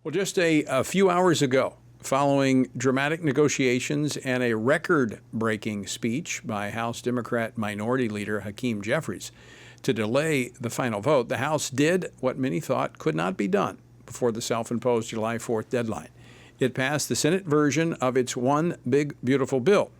Well, just a few hours ago, following dramatic negotiations and a record-breaking speech by House Democrat Minority Leader Hakeem Jeffries to delay the final vote, the House did what many thought could not be done before the self-imposed July 4th deadline. It passed the Senate version of its one big, beautiful bill.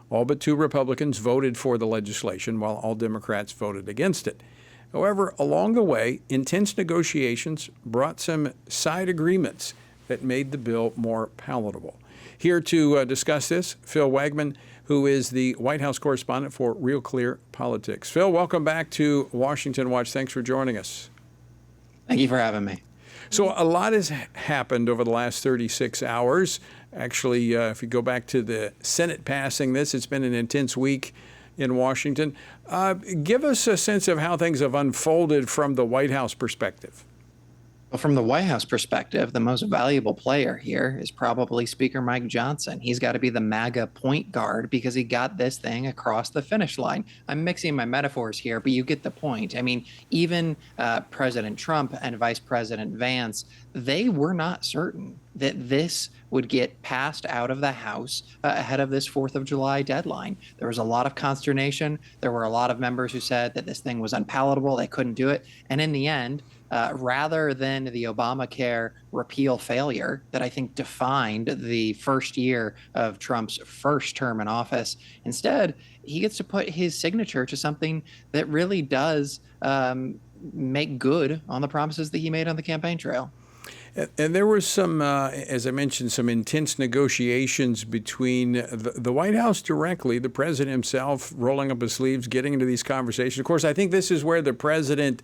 All but two Republicans voted for the legislation, while all Democrats voted against it. However, along the way, intense negotiations brought some side agreements that made the bill more palatable. Here to discuss this, Phil Wegmann, who is the White House correspondent for Real Clear Politics. Phil, welcome back to Washington Watch. Thanks for joining us. Thank you for having me. So a lot has happened over the last 36 hours. Actually, if you go back to the Senate passing this, it's been an intense week in Washington. Give us a sense of how things have unfolded from the White House perspective. Well, from the White House perspective, the most valuable player here is probably Speaker Mike Johnson. He's got to be the MAGA point guard because he got this thing across the finish line. I'm mixing my metaphors here, but you get the point. I mean, even President Trump and Vice President Vance, they were not certain that this would get passed out of the House ahead of this 4th of July deadline. There was a lot of consternation. There were a lot of members who said that this thing was unpalatable. They couldn't do it. And in the end, rather than the Obamacare repeal failure that I think defined the first year of Trump's first term in office, instead, he gets to put his signature to something that really does make good on the promises that he made on the campaign trail. And there was some, as I mentioned, some intense negotiations between the White House directly, the president himself rolling up his sleeves, getting into these conversations. Of course, I think this is where the president,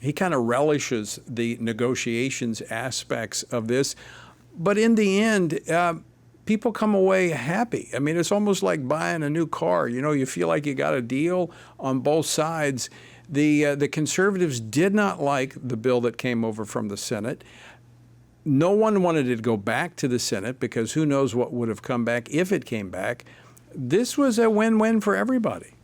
he kind of relishes the negotiations aspects of this. But in the end, people come away happy. I mean, it's almost like buying a new car. You know, you feel like you got a deal on both sides. The conservatives did not like the bill that came over from the Senate. No one wanted it to go back to the Senate because who knows what would have come back if it came back. This was a win-win for everybody.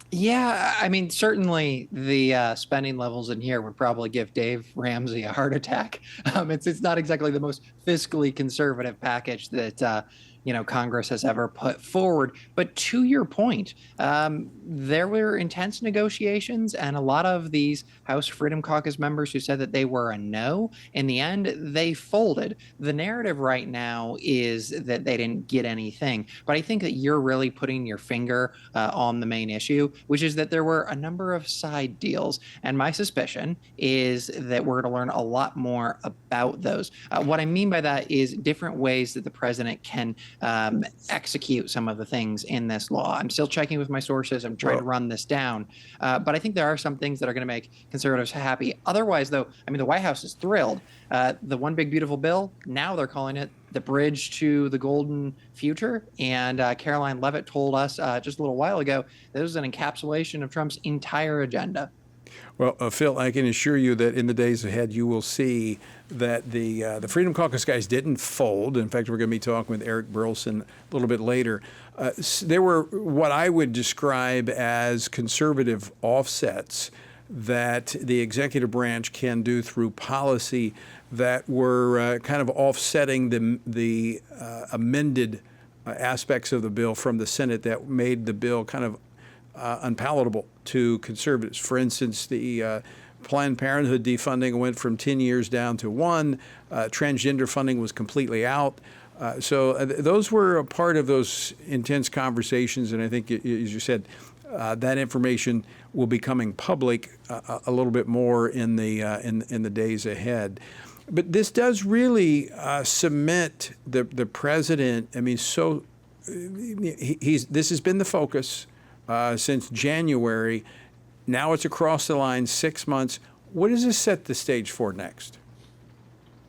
Yeah, I mean, certainly the spending levels in here would probably give Dave Ramsey a heart attack. It's not exactly the most fiscally conservative package that Congress has ever put forward. But to your point, there were intense negotiations, and a lot of these House Freedom Caucus members who said that they were a no, in the end, they folded. The narrative right now is that they didn't get anything. But I think that you're really putting your finger on the main issue, which is that there were a number of side deals. And my suspicion is that we're going to learn a lot more about those. What I mean by that is different ways that the president can execute some of the things in this law. I'm still checking with my sources. I'm trying to run this down. But I think there are some things that are going to make conservatives happy. Otherwise, though, I mean, the White House is thrilled. The one big beautiful bill, now they're calling it the bridge to the golden future. And Caroline Leavitt told us just a little while ago, this was an encapsulation of Trump's entire agenda. Well, Phil, I can assure you that in the days ahead, you will see that the Freedom Caucus guys didn't fold. In fact, we're going to be talking with Eric Burleson a little bit later. There were what I would describe as conservative offsets that the executive branch can do through policy that were kind of offsetting the amended aspects of the bill from the Senate that made the bill kind of unpalatable to conservatives. For instance, the Planned Parenthood defunding went from 10 years down to 1. Transgender funding was completely out. So those were a part of those intense conversations, and I think, as you said, that information will be coming public a little bit more in the days ahead. But this does really cement the president. I mean, so this has been the focus since January. Now it's across the line, 6 months. What does this set the stage for next?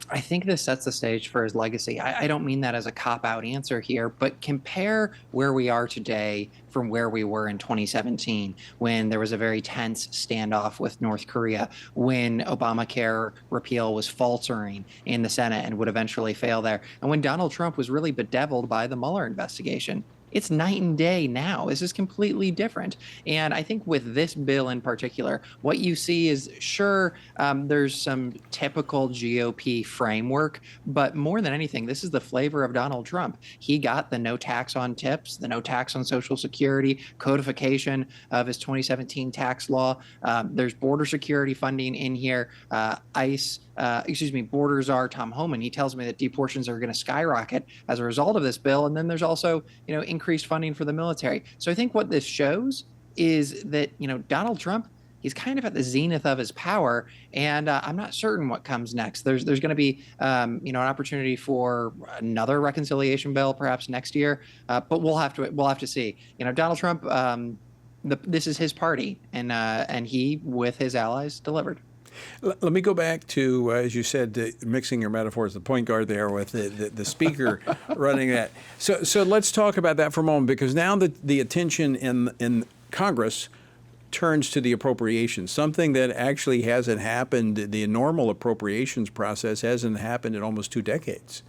I think this sets the stage for his legacy. I don't mean that as a cop-out answer here, but compare where we are today from where we were in 2017, when there was a very tense standoff with North Korea, when Obamacare repeal was faltering in the Senate and would eventually fail there, and when Donald Trump was really bedeviled by the Mueller investigation. it's night and day now. This is completely different. And I think with this bill in particular, what you see is sure, there's some typical GOP framework, but more than anything, this is the flavor of Donald Trump. He got the no tax on tips, the no tax on Social Security, codification of his 2017 tax law. There's border security funding in here. Border czar Tom Homan, he tells me that deportations are going to skyrocket as a result of this bill. And then there's also, increased funding for the military. So I think what this shows is that, Donald Trump, he's kind of at the zenith of his power, and I'm not certain what comes next. There's going to be, an opportunity for another reconciliation bill perhaps next year, but we'll have to see. Donald Trump, this is his party, and he, with his allies, delivered. Let me go back to, as you said, mixing your metaphors, the point guard there with the speaker running that. So let's talk about that for a moment, because now the attention in Congress turns to the appropriations, something that actually hasn't happened. The normal appropriations process hasn't happened in almost 2 decades.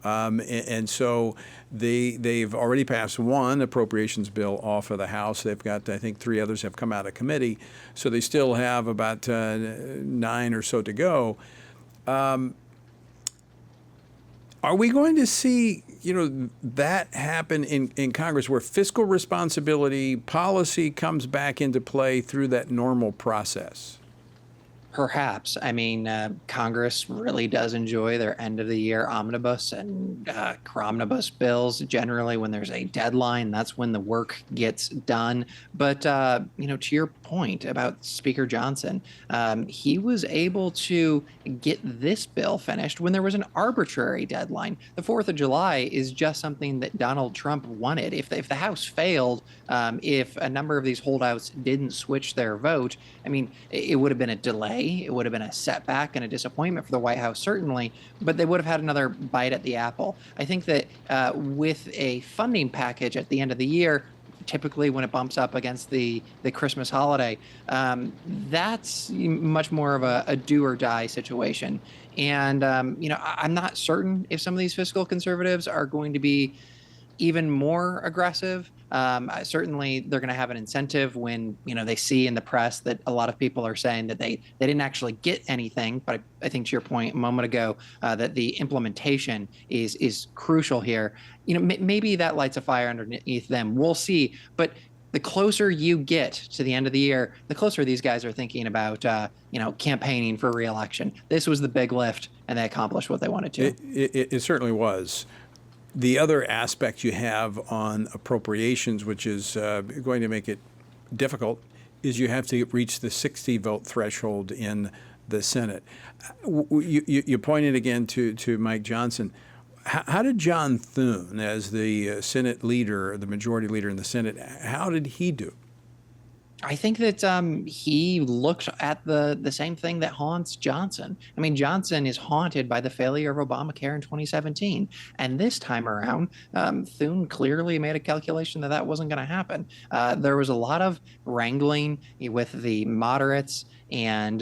And so they've already passed one appropriations bill off of the House. They've got, I think, 3 others have come out of committee. So they still have about 9 or so to go. Are we going to see, that happen in Congress, where fiscal responsibility policy comes back into play through that normal process? Perhaps. I mean, Congress really does enjoy their end of the year omnibus and omnibus bills. Generally, when there's a deadline, that's when the work gets done. But, to your point about Speaker Johnson, he was able to get this bill finished when there was an arbitrary deadline. The 4th of July is just something that Donald Trump wanted. If the House failed, if a number of these holdouts didn't switch their vote, I mean, it would have been a delay. It would have been a setback and a disappointment for the White House, certainly, but they would have had another bite at the apple. I think that with a funding package at the end of the year, typically when it bumps up against the Christmas holiday, that's much more of a do or die situation. And, I'm not certain if some of these fiscal conservatives are going to be even more aggressive. Certainly, they're going to have an incentive when they see in the press that a lot of people are saying that they didn't actually get anything. But I think to your point a moment ago, that the implementation is crucial here. Maybe that lights a fire underneath them. We'll see. But the closer you get to the end of the year, the closer these guys are thinking about campaigning for re-election. This was the big lift, and they accomplished what they wanted to. It certainly was. The other aspect you have on appropriations, which is going to make it difficult, is you have to reach the 60-vote threshold in the Senate. You pointed again to Mike Johnson. How did John Thune, as the Senate leader, the majority leader in the Senate, how did he do? I think that he looked at the same thing that haunts Johnson. I mean, Johnson is haunted by the failure of Obamacare in 2017. And this time around, Thune clearly made a calculation that wasn't going to happen. There was a lot of wrangling with the moderates and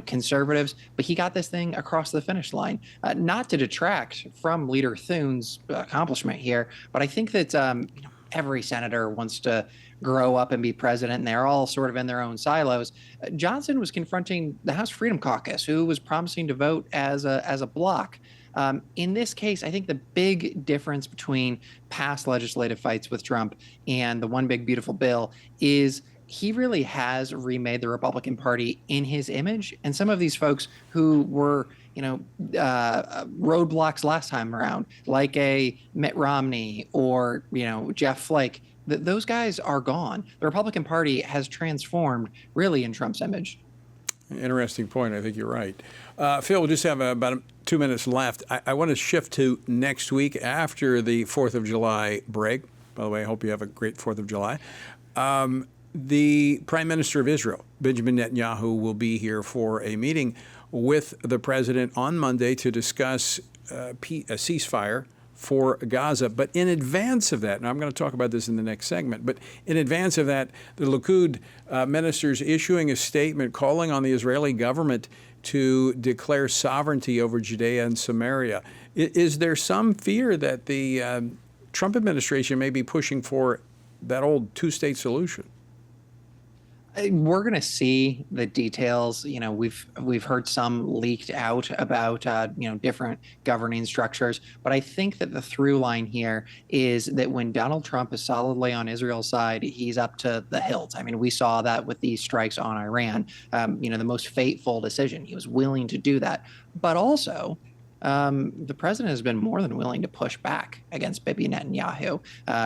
conservatives, but he got this thing across the finish line. Not to detract from Leader Thune's accomplishment here, but I think that every senator wants to grow up and be president, and they're all sort of in their own silos. Johnson was confronting the House Freedom Caucus, who was promising to vote as a bloc. In this case, I think the big difference between past legislative fights with Trump and the One Big Beautiful Bill is he really has remade the Republican Party in his image. And some of these folks who were roadblocks last time around, like a Mitt Romney or, Jeff Flake, those guys are gone. The Republican Party has transformed really in Trump's image. Interesting point. I think you're right. Phil, we'll just have about 2 minutes left. I want to shift to next week after the 4th of July break. By the way, I hope you have a great 4th of July. The Prime Minister of Israel, Benjamin Netanyahu, will be here for a meeting with the president on Monday to discuss a ceasefire for Gaza. But in advance of that, and I'm going to talk about this in the next segment, but in advance of that, the Likud ministers issuing a statement calling on the Israeli government to declare sovereignty over Judea and Samaria. Is there some fear that the Trump administration may be pushing for that old two-state solution. We're going to see the details. We've heard some leaked out about different governing structures, but I think that the through line here is that when Donald Trump is solidly on Israel's side, he's up to the hilt. I mean, we saw that with these strikes on Iran. The most fateful decision. He was willing to do that, but also the president has been more than willing to push back against Bibi Netanyahu.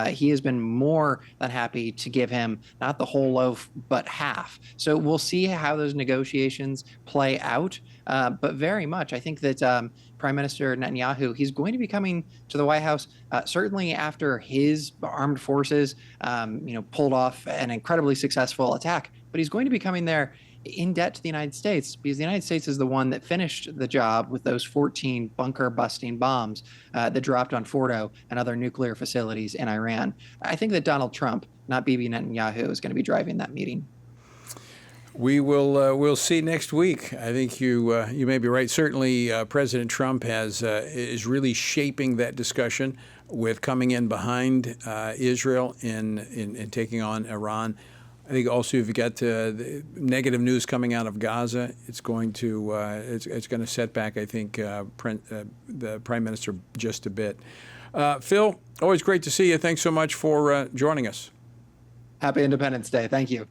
He has been more than happy to give him not the whole loaf, but half. So we'll see how those negotiations play out. But very much, I think that Prime Minister Netanyahu, he's going to be coming to the White House certainly after his armed forces, pulled off an incredibly successful attack. But he's going to be coming there in debt to the United States, because the United States is the one that finished the job with those 14 bunker-busting bombs that dropped on Fordo and other nuclear facilities in Iran. I think that Donald Trump, not Bibi Netanyahu, is going to be driving that meeting. We'll see next week. I think you may be right. Certainly, President Trump is really shaping that discussion with coming in behind Israel in taking on Iran. I think also if you got the negative news coming out of Gaza, it's going to set back, I think, the Prime Minister just a bit. Phil, always great to see you. Thanks so much for joining us. Happy Independence Day. Thank you.